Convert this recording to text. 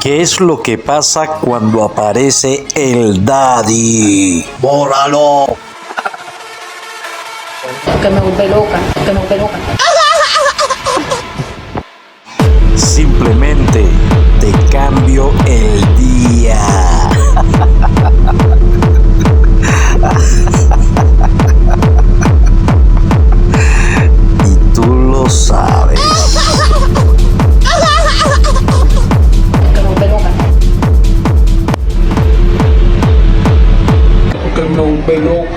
¿Qué es lo que pasa cuando aparece el Daddy? ¡Bórralo! Que me vuelve loca, que me vuelve loca. Simplemente te cambio el día. Y tú lo sabes. Que me vuelve loca. Que me vuelve loca.